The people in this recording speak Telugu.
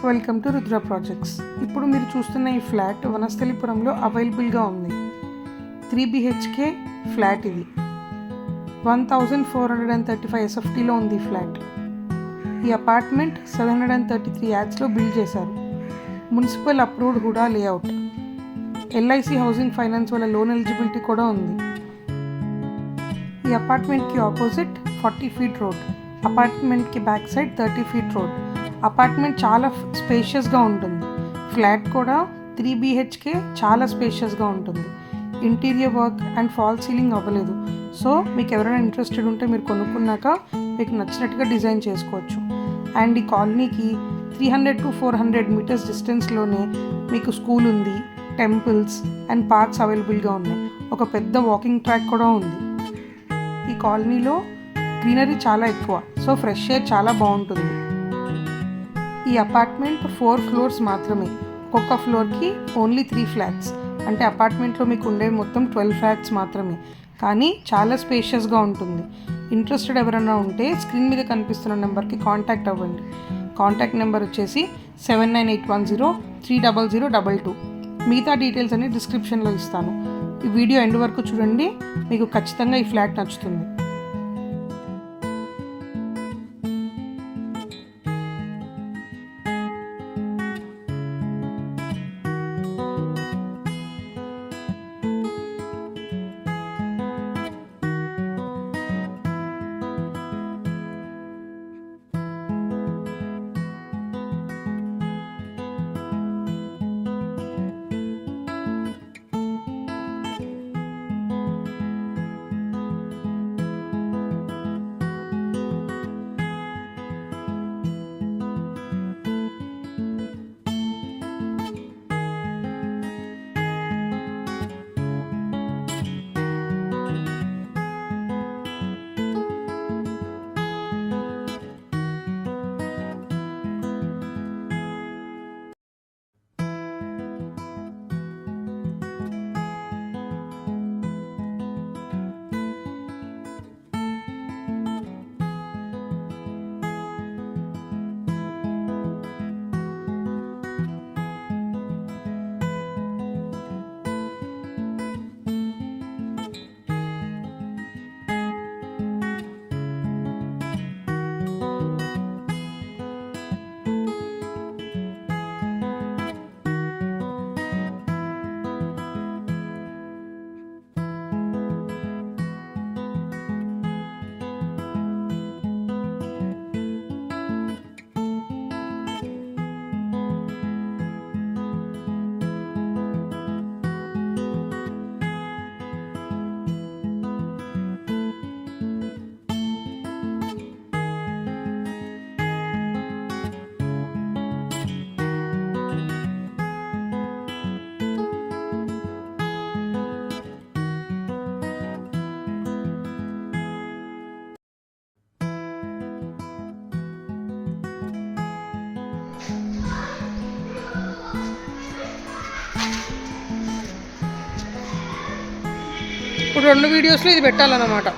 Welcome to Rudra projects. ఇప్పుడు మీరు చూస్తున్న ఈ ఫ్లాట్ వనస్థలిపురంలో అవైలబుల్గా ఉంది. 3 BHK ఫ్లాట్ ఇది. 1435 SFTలో ఉంది ఫ్లాట్. ఈ అపార్ట్మెంట్ 733 యార్డ్స్లో బిల్డ్ చేశారు. Municipal approved HUDA layout. LIC housing finance వల్ల లోన్ ఎలిజిబిలిటీ కూడా ఉంది. ఈ అపార్ట్మెంట్కి ఆపోజిట్ 40 ఫీట్ రోడ్, అపార్ట్మెంట్కి back side 30 feet road. Apartment చాలా స్పేషియస్గా ఉంటుంది. ఫ్లాట్ కూడా 3 BHK చాలా స్పేషియస్గా ఉంటుంది. Interior work and fall ceiling అవ్వలేదు. సో మీకు ఎవరైనా ఇంట్రెస్టెడ్ ఉంటే మీరు కొనుక్కున్నాక మీకు నచ్చినట్టుగా డిజైన్ చేసుకోవచ్చు. అండ్ ఈ కాలనీకి 300 to 400 మీటర్స్ డిస్టెన్స్లోనే మీకు స్కూల్ ఉంది, టెంపుల్స్ అండ్ పార్క్స్ అవైలబుల్గా ఉన్నాయి. ఒక పెద్ద వాకింగ్ ట్రాక్ కూడా ఉంది. ఈ కాలనీలో గ్రీనరీ చాలా ఎక్కువ, సో ఫ్రెష్ ఎయిర్ చాలా బాగుంటుంది. ఈ అపార్ట్మెంట్ 4 ఫ్లోర్స్ మాత్రమే. ఒక్కొక్క ఫ్లోర్కి ఓన్లీ 3 ఫ్లాట్స్. అంటే అపార్ట్మెంట్లో మీకు ఉండేవి మొత్తం 12 ఫ్లాట్స్ మాత్రమే. కానీ చాలా స్పేషియస్గా ఉంటుంది. ఇంట్రెస్టెడ్ ఎవరైనా ఉంటే స్క్రీన్ మీద కనిపిస్తున్న నెంబర్కి కాంటాక్ట్ అవ్వండి. కాంటాక్ట్ నెంబర్ వచ్చేసి 7981030022. మిగతా డీటెయిల్స్ అన్ని డిస్క్రిప్షన్లో ఇస్తాను. ఈ వీడియో ఎండ్ వరకు చూడండి, మీకు ఖచ్చితంగా ఈ ఫ్లాట్ నచ్చుతుంది. ఇప్పుడు 2 వీడియోస్లో ఇది పెట్టాలన్నమాట.